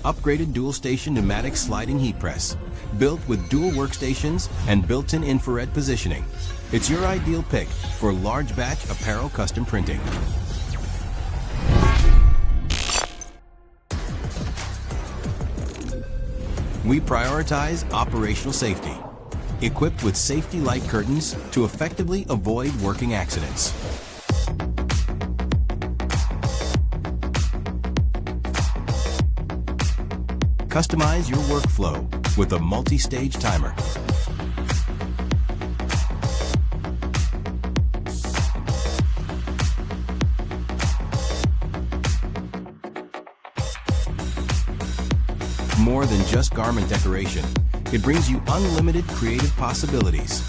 Upgraded dual-station pneumatic sliding heat press. Built with dual workstations and built-in infrared positioning. It's your ideal pick for large batch apparel custom printing. We prioritize operational safety. Equipped with safety light curtains to effectively avoid working accidents. Customize your workflow with a multi-stage timer. More than just garment decoration, it brings you unlimited creative possibilities.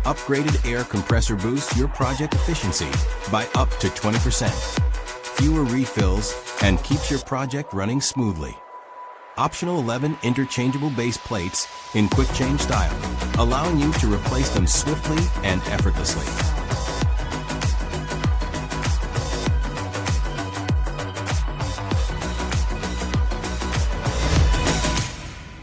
Upgraded air compressor boosts your project efficiency by up to 20%. Fewer refills and keeps your project running smoothly. Optional 11 interchangeable base plates in quick change style, allowing you to replace them swiftly and effortlessly.